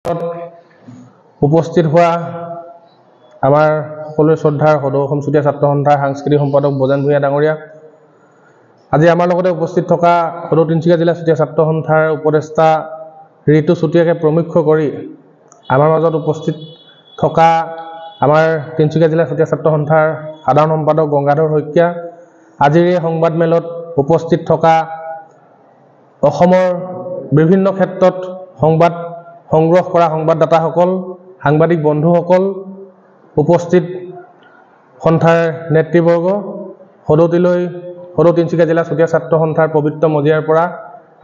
উপস্থিত হোৱা আমাৰ সকলোৰে শ্ৰদ্ধাৰ সদৌ অসম চুতীয়া ছাত্ৰ সন্থাৰ সাংস্কৃতিক সম্পাদক বজেন ভূঞা ডাঙৰীয়া, আজি আমাৰ লগতে উপস্থিত থকা সদৌ তিনিচুকীয়া জিলা চুতীয়া ছাত্ৰ সন্থাৰ উপদেষ্টা ঋতু চুতীয়াকে প্ৰমুখ্য কৰি আমাৰ মাজত উপস্থিত থকা আমাৰ তিনিচুকীয়া জিলা চুতীয়া ছাত্ৰ সন্থাৰ সাধাৰণ সম্পাদক গংগাধৰ শইকীয়া, আজিৰ এই সংবাদ মেলত উপস্থিত থকা অসমৰ বিভিন্ন ক্ষেত্ৰত সংবাদ সংগ্ৰহ কৰা সংবাদদাতাসকল, সাংবাদিক বন্ধুসকল, উপস্থিত সন্থাৰ নেতৃবৰ্গ, সদৌ তিনিচুকীয়া জিলা চুতীয়া ছাত্ৰ সন্থাৰ পবিত্ৰ মজিয়াৰ পৰা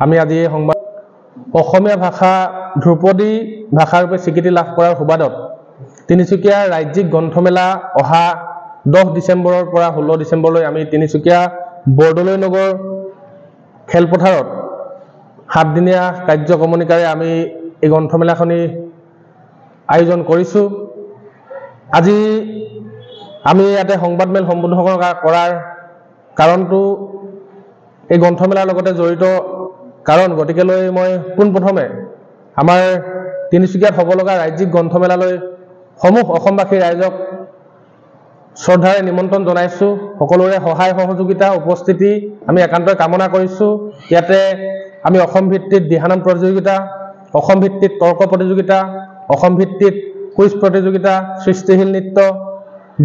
আমি আজি এই সংবাদ অসমীয়া ভাষা ধ্ৰুপদী ভাষাৰূপে স্বীকৃতি লাভ কৰাৰ সুবাদত তিনিচুকীয়া ৰাজ্যিক গ্ৰন্থমেলা অহা 10 ডিচেম্বৰৰ পৰা 16 ডিচেম্বৰলৈ আমি তিনিচুকীয়া বৰদলৈ নগৰ খেলপথাৰত 7 দিনীয়া কাৰ্যক্ৰমণিকাৰে আমি এই গ্ৰন্থমেলাখনি আয়োজন কৰিছোঁ। আজি আমি ইয়াতে সংবাদমেল সম্বোধন কৰাৰ কাৰণটো এই গ্ৰন্থমেলাৰ লগতে জড়িত কাৰণ, গতিকেলৈ মই পোনপ্ৰথমে আমাৰ তিনিচুকীয়াত হ'ব লগা ৰাজ্যিক গ্ৰন্থমেলালৈ সমূহ অসমবাসী ৰাইজক শ্ৰদ্ধাৰে নিমন্ত্ৰণ জনাইছোঁ। সকলোৰে সহায় সহযোগিতা উপস্থিতি আমি একান্তই কামনা কৰিছোঁ। ইয়াতে আমি অসম ভিত্তিত দিহানাম প্ৰতিযোগিতা, অসম ভিত্তিত তৰ্ক প্ৰতিযোগিতা, অসম ভিত্তিত কুইজ প্ৰতিযোগিতা, সৃষ্টিশীল নৃত্য,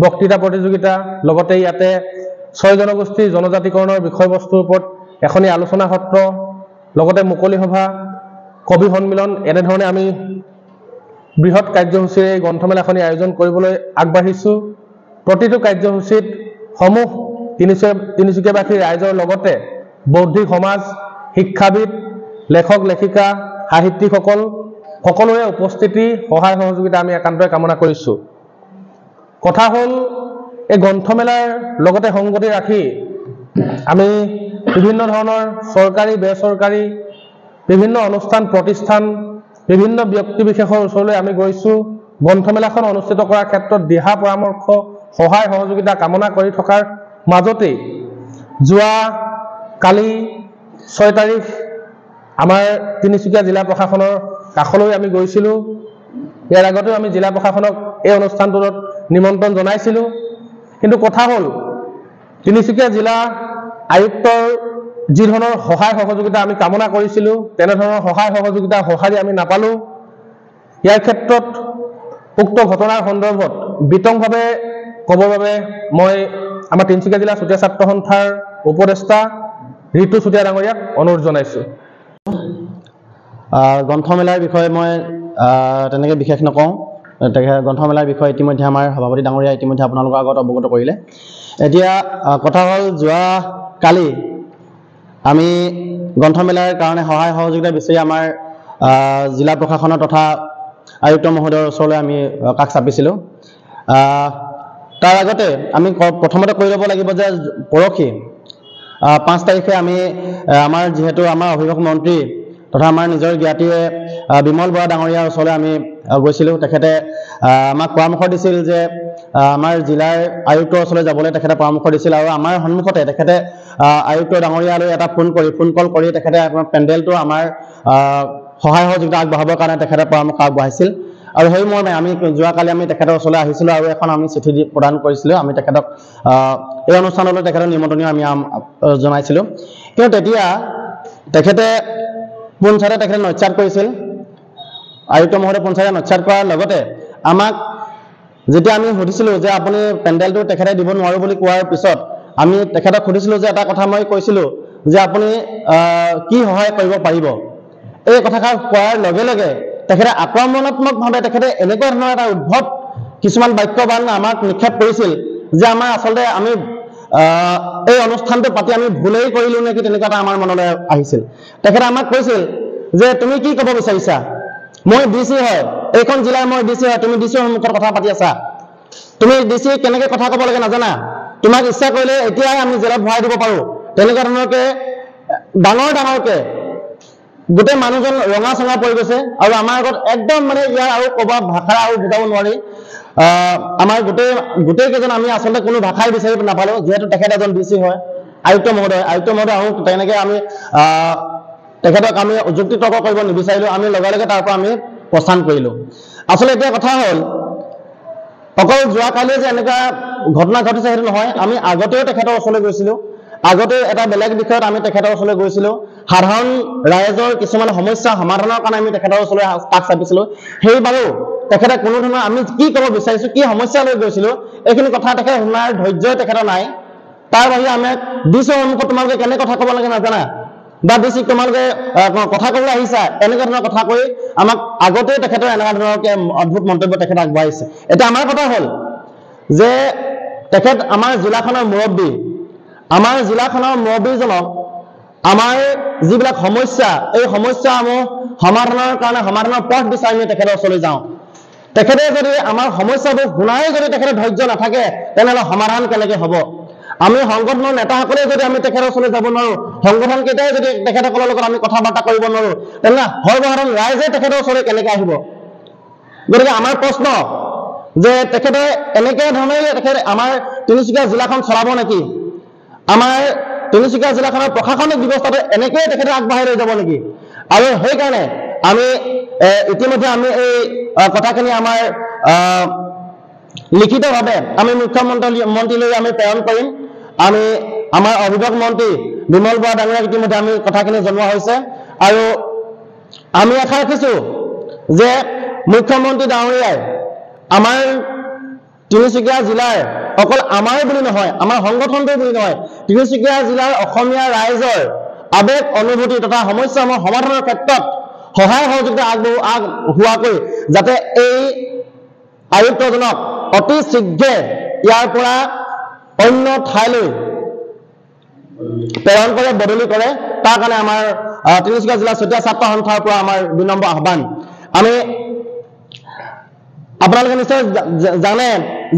বক্তৃতা প্ৰতিযোগিতা, লগতে ইয়াতে 6 জনগোষ্ঠীৰ জনজাতিকৰণৰ বিষয়বস্তুৰ ওপৰত এখনি আলোচনা সত্ৰ, লগতে মুকলি সভা, কবি সন্মিলন, এনেধৰণে আমি বৃহৎ কাৰ্যসূচীৰে এই গ্ৰন্থমেলাখনি আয়োজন কৰিবলৈ আগবাঢ়িছোঁ। প্ৰতিটো কাৰ্যসূচীত সমূহ তিনিচুকীয়াবাসী ৰাইজৰ লগতে বৌদ্ধিক সমাজ, শিক্ষাবিদ, লেখক লেখিকা, সাহিত্যিকসকল সকলোৰে উপস্থিতি সহায় সহযোগিতা আমি একান্তই কামনা কৰিছোঁ। কথা হ'ল, এই গ্ৰন্থমেলাৰ লগতে সংগতি ৰাখি আমি বিভিন্ন ধৰণৰ চৰকাৰী বেচৰকাৰী বিভিন্ন অনুষ্ঠান প্ৰতিষ্ঠান, বিভিন্ন ব্যক্তিবিশেষৰ ওচৰলৈ আমি গৈছোঁ। গ্ৰন্থমেলাখন অনুষ্ঠিত কৰাৰ ক্ষেত্ৰত দিহা পৰামৰ্শ, সহায় সহযোগিতা কামনা কৰি থকাৰ মাজতেই যোৱা কালি 6 তাৰিখ আমাৰ তিনিচুকীয়া জিলা প্ৰশাসনৰ কাষলৈ আমি গৈছিলোঁ। ইয়াৰ আগতেও আমি জিলা প্ৰশাসনক এই অনুষ্ঠানটোত নিমন্ত্ৰণ জনাইছিলোঁ। কিন্তু কথা হ'ল, তিনিচুকীয়া জিলা আয়ুক্তৰ যি ধৰণৰ সহায় সহযোগিতা আমি কামনা কৰিছিলোঁ, তেনেধৰণৰ সহায় সহযোগিতা সঁহাৰি আমি নাপালোঁ। ইয়াৰ ক্ষেত্ৰত উক্ত ঘটনাৰ সন্দৰ্ভত বিতংভাৱে ক'বৰ বাবে মই আমাৰ তিনিচুকীয়া জিলা চুতীয়া ছাত্ৰ সন্থাৰ উপদেষ্টা ঋতু চুতীয়া ডাঙৰীয়াক অনুৰোধ জনাইছোঁ। গ্ৰন্থমেলাৰ বিষয়ে মই তেনেকৈ বিশেষ নকওঁ। গ্ৰন্থমেলাৰ বিষয়ে ইতিমধ্যে আমাৰ সভাপতি ডাঙৰীয়া ইতিমধ্যে আপোনালোকৰ আগত অৱগত কৰিলে। এতিয়া কথা হ'ল, যোৱা কালি আমি গ্ৰন্থমেলাৰ কাৰণে সহায় সহযোগিতা বিচাৰি আমাৰ জিলা প্ৰশাসনৰ তথা আয়ুক্ত মহোদয়ৰ ওচৰলৈ আমি কাষ চাপিছিলোঁ। তাৰ আগতে আমি প্ৰথমতে কৈ ল'ব লাগিব যে পৰহি 5 তাৰিখে আমি যিহেতু আমাৰ অভিভাৱক মন্ত্ৰী তথা আমাৰ নিজৰ জ্ঞাতিয়ে বিমল বৰা ডাঙৰীয়াৰ ওচৰলৈ আমি গৈছিলোঁ। তেখেতে আমাক পৰামৰ্শ দিছিল যে আমাৰ জিলাৰ আয়ুক্তৰ ওচৰলৈ যাবলৈ তেখেতে পৰামৰ্শ দিছিল, আৰু আমাৰ সন্মুখতে তেখেতে আয়ুক্ত ডাঙৰীয়ালৈ এটা ফোন কল কৰি তেখেতে পেণ্ডেলটো আমাৰ সহায় সহযোগিতা আগবঢ়াবৰ কাৰণে তেখেতে পৰামৰ্শ আগবঢ়াইছিল। আৰু সেই মৰ্মে আমি যোৱাকালি আমি তেখেতৰ ওচৰলৈ আহিছিলোঁ আৰু এখন আমি চিঠি প্ৰদান কৰিছিলোঁ। আমি তেখেতক এই অনুষ্ঠানলৈ তেখেতৰ নিমন্ত্ৰণীয় আমি জনাইছিলোঁ। কিন্তু তেতিয়া তেখেতে পঞ্চায়তে নৎসাত কৰিছিল। আয়ুক্ত মহোদয় পঞ্চায়তে নৎসাত কৰাৰ লগতে আমাক যেতিয়া আমি সুধিছিলোঁ যে আপুনি পেণ্ডেলটো তেখেতে দিব নোৱাৰোঁ বুলি কোৱাৰ পিছত আমি তেখেতক সুধিছিলোঁ যে এটা কথা মই কৈছিলোঁ যে আপুনি কি সহায় কৰিব পাৰিব। এই কথাষাৰ কোৱাৰ লগে লগে তেখেতে আক্ৰমণাত্মকভাৱে তেখেতে এনেকুৱা ধৰণৰ এটা উদ্ভট কিছুমান বাক্যবান আমাক নিক্ষেপ কৰিছিল যে আমাৰ আচলতে আমি এই অনুষ্ঠানটো পাতি আমি ভুলেই কৰিলোঁ নেকি, তেনেকুৱা এটা আমাৰ মনলৈ আহিছিল। তেখেতে আমাক কৈছিল যে তুমি কি ক'ব বিচাৰিছা, মই DC হয়, এইখন জিলাৰ মই DC হয়, তুমি DC সন্মুখত কথা পাতি আছা, তুমি DC কেনেকৈ কথা ক'ব লাগে নাজানা, তোমাক ইচ্ছা কৰিলে এতিয়াই আমি জেলত ভৰাই দিব পাৰোঁ। তেনেকুৱা ধৰণৰকৈ ডাঙৰকৈ গোটেই মানুহজন ৰঙা চঙা পৰি গৈছে। আৰু আমাৰ আগত একদম ইয়াৰ আৰু ক'বা ভাষা আৰু বুজাব নোৱাৰি। আমাৰ গোটেই কেইজন আমি আচলতে কোনো ভাষাই বিচাৰি নাপালোঁ, যিহেতু তেখেত এজন DC হয়, আয়ুক্ত মহোদয় আহোঁ তেনেকৈ আমি তেখেতক আমি যুক্তি তৰ্ক কৰিব নিবিচাৰিলোঁ। আমি লগে লগে তাৰ পৰা আমি প্ৰস্থান কৰিলোঁ। আচলতে এতিয়া কথা হ'ল অকল যোৱাকালি যে এনেকুৱা ঘটনা ঘটিছে সেইটো নহয়, আমি আগতেও তেখেতৰ ওচৰলৈ গৈছিলোঁ, আগতে এটা বেলেগ বিষয়ত আমি তেখেতৰ ওচৰলৈ গৈছিলোঁ, সাধাৰণ ৰাইজৰ কিছুমান সমস্যা সমাধানৰ কাৰণে আমি তেখেতৰ ওচৰলৈ কাষ চাপিছিলোঁ। সেইবাৰো তেখেতে কোনো ধৰণৰ আমি কি ক'ব বিচাৰিছোঁ, কি সমস্যা লৈ গৈছিলোঁ, এইখিনি কথা তেখেতে শুনাৰ ধৈৰ্য তেখেতৰ নাই। তাৰ বাহিৰে আমি ডিচিৰ সন্মুখত তোমালোকে কেনে কথা ক'ব লাগে নাজানা, বা ডিচিক তোমালোকে কথা ক'বলৈ আহিছা, এনেকুৱা ধৰণৰ কথা কৈ আমাক আগতেই তেখেতৰ এনেকুৱা ধৰণৰ অদ্ভুত মন্তব্য তেখেতে আগবঢ়াইছে। এতিয়া আমাৰ কথা হ'ল যে তেখেত আমাৰ জিলাখনৰ মুৰব্বী, আমাৰ জিলাখনৰ মুৰব্বীজনক আমাৰ যিবিলাক সমস্যা, এই সমস্যাসমূহ সমাধানৰ কাৰণে সমাধানৰ পথ বিচাৰি আমি তেখেতৰ ওচৰলৈ যাওঁ। তেখেতে যদি আমাৰ সমস্যাবোৰ শুনাই যদি তেখেতৰ ধৈৰ্য নাথাকে, তেনেহ'লে সমাধান কেনেকৈ হ'ব? আমি সংগঠনৰ নেতাসকলে যদি আমি তেখেতৰ ওচৰলৈ যাব নোৱাৰোঁ, সংগঠন কেইটাই যদি তেখেতসকলৰ লগত আমি কথা বাৰ্তা কৰিব নোৱাৰোঁ, তেনেহ'লে সৰ্বসাধাৰণ ৰাইজে তেখেতৰ ওচৰলৈ কেনেকৈ আহিব? গতিকে আমাৰ প্ৰশ্ন যে তেখেতে এনেকৈ ধৰণে তেখেতে আমাৰ তিনিচুকীয়া জিলাখন চলাব নেকি? আমাৰ তিনিচুকীয়া জিলাখনৰ প্ৰশাসনিক ব্যৱস্থাটো এনেকৈয়ে তেখেতে আগবঢ়াই লৈ যাব নেকি? আৰু সেইকাৰণে আমি ইতিমধ্যে আমি এই কথাখিনি আমাৰ লিখিতভাৱে আমি মুখ্যমন্ত্ৰীলৈ আমি প্ৰেৰণ কৰিম। আমি আমাৰ অভিভাৱক মন্ত্ৰী বিমল বৰা ডাঙৰীয়াক ইতিমধ্যে আমি কথাখিনি জনোৱা হৈছে, আৰু আমি আশা ৰাখিছোঁ যে মুখ্যমন্ত্ৰী ডাঙৰীয়াই আমাৰ তিনিচুকীয়া জিলাৰ অকল আমাৰ বুলি নহয়, আমাৰ সংগঠনটোৰ বুলি নহয়, তিনিচুকীয়া জিলাৰ অসমীয়া ৰাইজৰ আবেগ অনুভূতি তথা সমস্যাসমূহ সমাধানৰ ক্ষেত্ৰত সহায় সহযোগিতা হোৱাকৈ যাতে এই আয়ুক্তজনক অতি শীঘ্ৰে ইয়াৰ পৰা অন্য ঠাইলৈ প্ৰেৰণ কৰে, বদলি কৰে, তাৰ কাৰণে আমাৰ তিনিচুকীয়া জিলা চুতীয়া ছাত্ৰ সন্থাৰ পৰা আমাৰ বিনম্ৰ আহ্বান। আমি আপোনালোকে নিশ্চয় জানে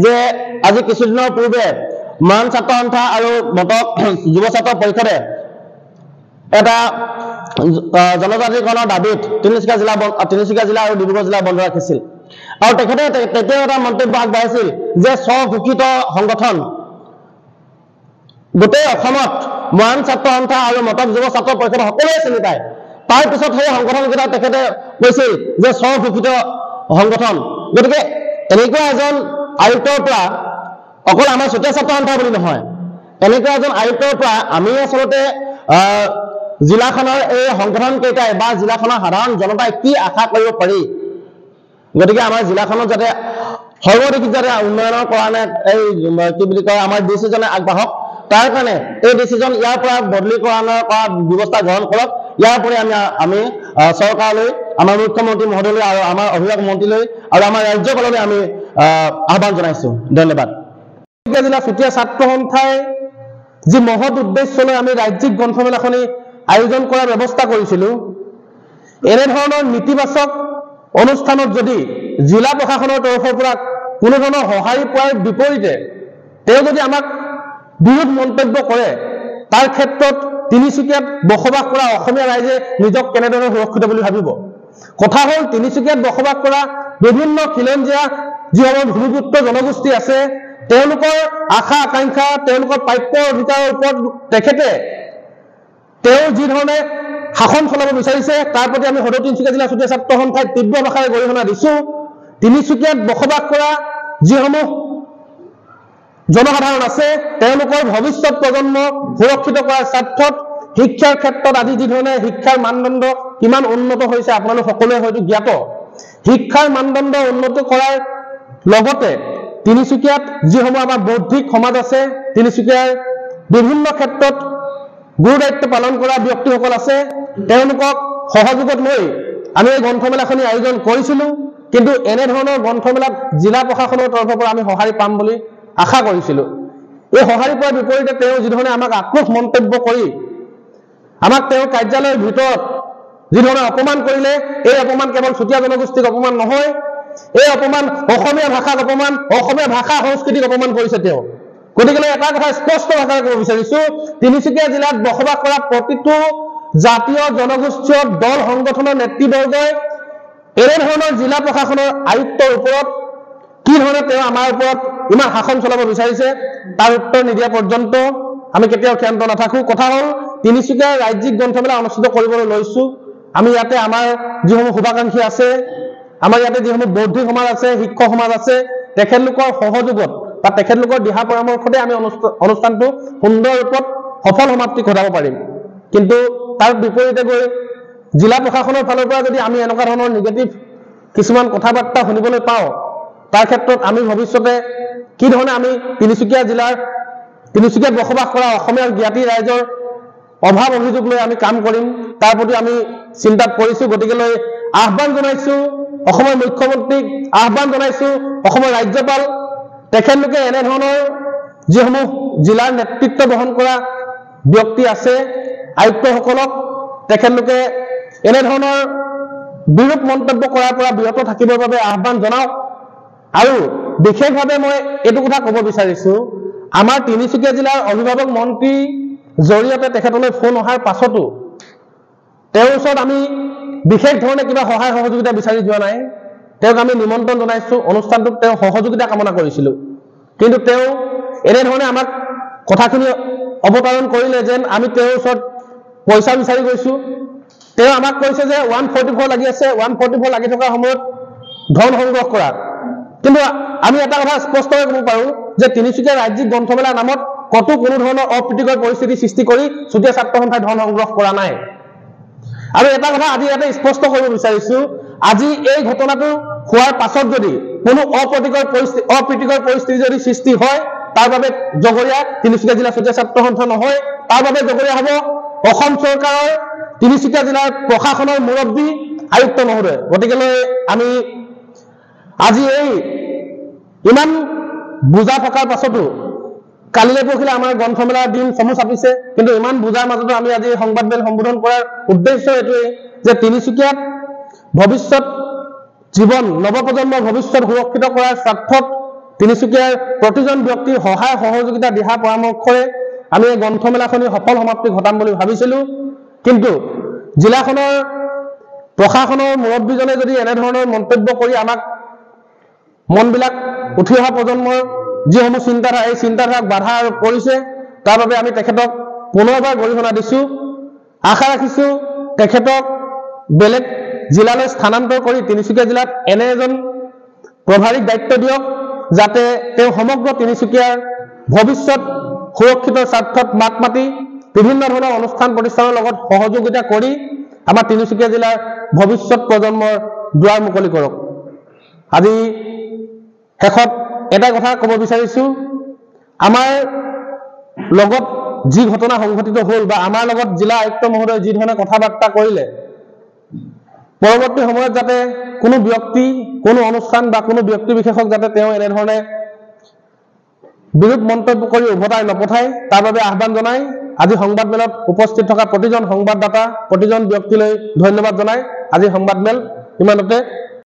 যে আজি কিছুদিনৰ পূৰ্বে মৰাণ ছাত্ৰ সন্থা আৰু মটক যুৱ ছাত্ৰ পৰিষদে এটা জনজাতিকৰণৰ দাবীত তিনিচুকীয়া জিলা আৰু ডিব্ৰুগড় জিলা বন্ধ ৰাখিছিল, আৰু তেখেতে তেতিয়াও এটা মন্তব্য আগবঢ়াইছিল যে স্বঘোষিত সংগঠন গোটেই অসমত মৰাণ ছাত্ৰ সন্থা আৰু মটক যুৱ ছাত্ৰ পৰিষদ সকলোৱে চিনি পায়। তাৰ পিছত সেই সংগঠনকেইটা তেখেতে কৈছিল যে স্বঘোষিত সংগঠন। গতিকে এনেকুৱা এজন আয়ুক্তৰ পৰা অকল আমাৰ চুতীয়া ছাত্ৰ সন্থা বুলি নহয়, এনেকুৱা এজন আয়ুক্তৰ পৰা আমি আচলতে জিলাখনৰ এই সংগঠন কেইটাই বা জিলাখনৰ সাধাৰণ জনতাই কি আশা কৰিব পাৰি? গতিকে আমাৰ জিলাখনত যাতে সৰ্বদিশে যাতে উন্নয়নৰ কাৰণে এই কি বুলি কয় আমাৰ ডিচিজনে আগবাঢ়ক, তাৰ কাৰণে এই ডিচিজন ইয়াৰ পৰা বদলীকৰণৰ কৰা ব্যৱস্থা গ্ৰহণ কৰক। ইয়াৰ উপৰি আমি চৰকাৰলৈ, আমাৰ মুখ্যমন্ত্ৰী মহোদয়লৈ আৰু আমাৰ অভিভাৱক মন্ত্ৰীলৈ আৰু আমাৰ ৰাজ্যপাললৈ আমি আহ্বান জনাইছোঁ। ধন্যবাদ। জিলা চুতীয়া ছাত্ৰ সন্থাই যি মহৎ উদ্দেশ্য লৈ আমি ৰাজ্যিক গ্ৰন্থমেলাখনি আয়োজন কৰাৰ ব্যৱস্থা কৰিছিলোঁ, এনেধৰণৰ নীতিবাচক অনুষ্ঠানত যদি জিলা প্ৰশাসনৰ তৰফৰ পৰা কোনো ধৰণৰ সঁহাৰি পোৱাৰ বিপৰীতে তেওঁ যদি আমাক বিৰোধ মন্তব্য কৰে, তাৰ ক্ষেত্ৰত তিনিচুকীয়াত বসবাস কৰা অসমীয়া ৰাইজে নিজক কেনেদৰে সুৰক্ষিত বুলি ভাবিব? কথা হ'ল তিনিচুকীয়াত বসবাস কৰা বিভিন্ন খিলঞ্জীয়া যিসমূহ ভূমিপুত্ৰ জনগোষ্ঠী আছে, তেওঁলোকৰ আশা আকাংক্ষা, তেওঁলোকৰ প্ৰাপ্য অধিকাৰৰ ওপৰত তেখেতে তেওঁ যি ধৰণে শাসন চলাব বিচাৰিছে, তাৰ প্ৰতি আমি সদৌ তিনিচুকীয়া জিলা চুতীয়া ছাত্ৰ সন্থাই তীব্ৰ ভাষাৰে গৰিহণা দিছোঁ। তিনিচুকীয়াত বসবাস কৰা যিসমূহ জনসাধাৰণ আছে, তেওঁলোকৰ ভৱিষ্যত প্ৰজন্ম সুৰক্ষিত কৰাৰ স্বাৰ্থত শিক্ষাৰ ক্ষেত্ৰত আজি যি ধৰণে শিক্ষাৰ মানদণ্ড কিমান উন্নত হৈছে আপোনালোক সকলোৱে হয়তো জ্ঞাত। শিক্ষাৰ মানদণ্ড উন্নত কৰাৰ লগতে তিনিচুকীয়াত যিসমূহ আমাৰ বৌদ্ধিক সমাজ আছে, তিনিচুকীয়াৰ বিভিন্ন ক্ষেত্ৰত গুৰু দায়িত্ব পালন কৰা ব্যক্তিসকল আছে, তেওঁলোকক সহযোগত লৈ আমি এই গ্ৰন্থমেলাখনি আয়োজন কৰিছিলোঁ। কিন্তু এনেধৰণৰ গ্ৰন্থমেলাত জিলা প্ৰশাসনৰ তৰফৰ পৰা আমি সঁহাৰি পাম বুলি আশা কৰিছিলোঁ। এই সঁহাৰি পোৱাৰ বিপৰীতে তেওঁ যিধৰণে আমাক আক্ৰোশ মন্তব্য কৰি আমাক তেওঁৰ কাৰ্যালয়ৰ ভিতৰত যি ধৰণে অপমান কৰিলে, এই অপমান কেৱল চুতীয়া জনগোষ্ঠীক অপমান নহয়, এই অপমান অসমীয়া ভাষাক অপমান, অসমীয়া ভাষা সংস্কৃতিক অপমান কৰিছে তেওঁ। গতিকে এটা কথা স্পষ্ট ভাষাৰে ক'ব বিচাৰিছোঁ, তিনিচুকীয়া জিলাত বসবাস কৰা প্ৰতিটো জাতীয় জনগোষ্ঠীয় দল সংগঠনৰ নেতৃবৰ্গই এনেধৰণৰ জিলা প্ৰশাসনৰ আয়ুক্তৰ ওপৰত কি ধৰণে তেওঁ আমাৰ ওপৰত ইমান শাসন চলাব বিচাৰিছে, তাৰ উত্তৰ নিদিয়া পৰ্যন্ত আমি কেতিয়াও ক্ষান্ত নাথাকোঁ। কথা হ'ল তিনিচুকীয়াৰ ৰাজ্যিক গ্ৰন্থমেলা অনুষ্ঠিত কৰিবলৈ লৈছোঁ। আমি ইয়াতে আমাৰ যিসমূহ শুভাকাংক্ষী আছে, আমাৰ ইয়াতে যিসমূহ বৌদ্ধিক সমাজ আছে, শিক্ষক সমাজ আছে, তেখেতলোকৰ সহযোগত বা তেখেতলোকৰ দিহা পৰামৰ্শতে আমি অনুষ্ঠানটো সুন্দৰ ৰূপত সফল সমাপ্তি ঘটাব পাৰিম। কিন্তু তাৰ বিপৰীতে গৈ জিলা প্ৰশাসনৰ ফালৰ পৰা যদি আমি এনেকুৱা ধৰণৰ নিগেটিভ কিছুমান কথা বাৰ্তা শুনিবলৈ পাওঁ, তাৰ ক্ষেত্ৰত আমি ভৱিষ্যতে কি ধৰণে আমি তিনিচুকীয়াত বসবাস কৰা অসমীয়া জ্ঞাতি ৰাইজৰ অভাৱ অভিযোগ লৈ আমি কাম কৰিম, তাৰ প্ৰতি আমি চিন্তাত পৰিছো। গতিকেলৈ আহ্বান জনাইছো অসমৰ মুখ্যমন্ত্ৰীক, আহ্বান জনাইছো অসমৰ ৰাজ্যপাল, তেখেতলোকে এনেধৰণৰ যিসমূহ জিলাৰ নেতৃত্ব বহন কৰা ব্যক্তি আছে, আয়ুক্তসকলক তেখেতলোকে এনেধৰণৰ বিৰূপ মন্তব্য কৰাৰ পৰা বিৰত থাকিবৰ বাবে আহ্বান জনাওক। আৰু বিশেষভাৱে মই এইটো কথা ক'ব বিচাৰিছো, আমাৰ তিনিচুকীয়া জিলাৰ অভিভাৱক মন্ত্ৰীৰ জৰিয়তে তেখেতলৈ ফোন অহাৰ পাছতো তেওঁৰ ওচৰত আমি বিশেষ ধৰণে কিবা সহায় সহযোগিতা বিচাৰি যোৱা নাই। তেওঁক আমি নিমন্ত্ৰণ জনাইছো, অনুষ্ঠানটোত তেওঁ সহযোগিতা কামনা কৰিছিলো, কিন্তু তেওঁ এনেধৰণে আমাক কথাখিনি অৱতাৰণ কৰিলে যেন আমি তেওঁৰ ওচৰত পইচা বিচাৰি গৈছো। তেওঁ আমাক কৈছে যে 144 লাগি আছে, 144 লাগি থকাৰ সময়ত ধন সংগ্ৰহ কৰা। কিন্তু আমি এটা কথা স্পষ্টকৈ ক'ব পাৰো যে তিনিচুকীয়া ৰাজ্যিক গ্ৰন্থমেলাৰ নামত কতো কোনো ধৰণৰ অপ্ৰীতিকৰ পৰিস্থিতি সৃষ্টি কৰি চুতীয়া ছাত্ৰ সন্থাই ধন সংগ্ৰহ কৰা নাই। আৰু এটা কথা আজি ইয়াতে স্পষ্ট কৰিব বিচাৰিছো, আজি এই ঘটনাটো হোৱাৰ পাছত যদি কোনো অপ্ৰীতিকৰ পৰিস্থিতি যদি সৃষ্টি হয়, তাৰ বাবে জগৰীয়া তিনিচুকীয়া জিলা চুতীয়া ছাত্ৰ সন্থা নহয়, তাৰ বাবে জগৰীয়া হ'ব অসম চৰকাৰৰ তিনিচুকীয়া জিলাৰ প্ৰশাসনৰ মুৰব্বী আয়ুক্ত মহোদয়। গতিকেলৈ আমি আজি এই ইমান বুজা থকাৰ পাছতো কালিলৈ পৰহিলে আমাৰ গ্ৰন্থমেলাৰ দিন চমু চাপিছে, কিন্তু ইমান বুজাৰ মাজতো আমি আজি সংবাদমেল সম্বোধন কৰাৰ উদ্দেশ্য এইটোৱেই যে তিনিচুকীয়াত ভৱিষ্যত জীৱন, নৱপ্ৰজন্মৰ ভৱিষ্যত সুৰক্ষিত কৰাৰ স্বাৰ্থত তিনিচুকীয়াৰ প্ৰতিজন ব্যক্তিৰ সহায় সহযোগিতা দিহা পৰামৰ্শৰে আমি এই গ্ৰন্থমেলাখনি সফল সমাপ্তি ঘটাম বুলি ভাবিছিলো। কিন্তু জিলাখনৰ প্ৰশাসনৰ মুৰব্বীজনে যদি এনেধৰণৰ মন্তব্য কৰি আমাক মনবিলাক উঠি অহা প্ৰজন্মৰ যিসমূহ চিন্তাধাৰা, এই চিন্তাধাৰাক বাধা আৰোপ কৰিছে, তাৰ বাবে আমি তেখেতক পুনৰবাৰ গৰিহণা দিছো। আশা ৰাখিছো তেখেতক বেলেগ জিলালৈ স্থানান্তৰ কৰি তিনিচুকীয়া জিলাত এনে এজন প্ৰভাৰীক দায়িত্ব দিয়ক, যাতে তেওঁ সমগ্ৰ তিনিচুকীয়াৰ ভৱিষ্যত সুৰক্ষিত স্বাৰ্থত মাত মাতি বিভিন্ন ধৰণৰ অনুষ্ঠান প্ৰতিষ্ঠানৰ লগত সহযোগিতা কৰি আমাৰ তিনিচুকীয়া জিলাৰ ভৱিষ্যত প্ৰজন্মৰ দুৱাৰ মুকলি কৰক। আজি শেষত এটা কথা ক'ব বিচাৰিছো, আমাৰ লগত যি ঘটনা সংঘটিত হ'ল বা আমাৰ লগত জিলা আয়ুক্ত মহোদয়ে যি ধৰণে কথা বাৰ্তা কৰিলে, পৰৱৰ্তী সময়ত যাতে কোনো ব্যক্তি, কোনো অনুষ্ঠান বা কোনো ব্যক্তি বিশেষক যাতে তেওঁ এনেধৰণে বিৰূপ মন্তব্য কৰি উভতাই নপঠায়, তাৰ বাবে আহ্বান জনাই আজি সংবাদমেলত উপস্থিত থকা প্ৰতিজন সংবাদদাতা, প্ৰতিজন ব্যক্তিলৈ ধন্যবাদ জনাই আজি সংবাদমেল ইমানতে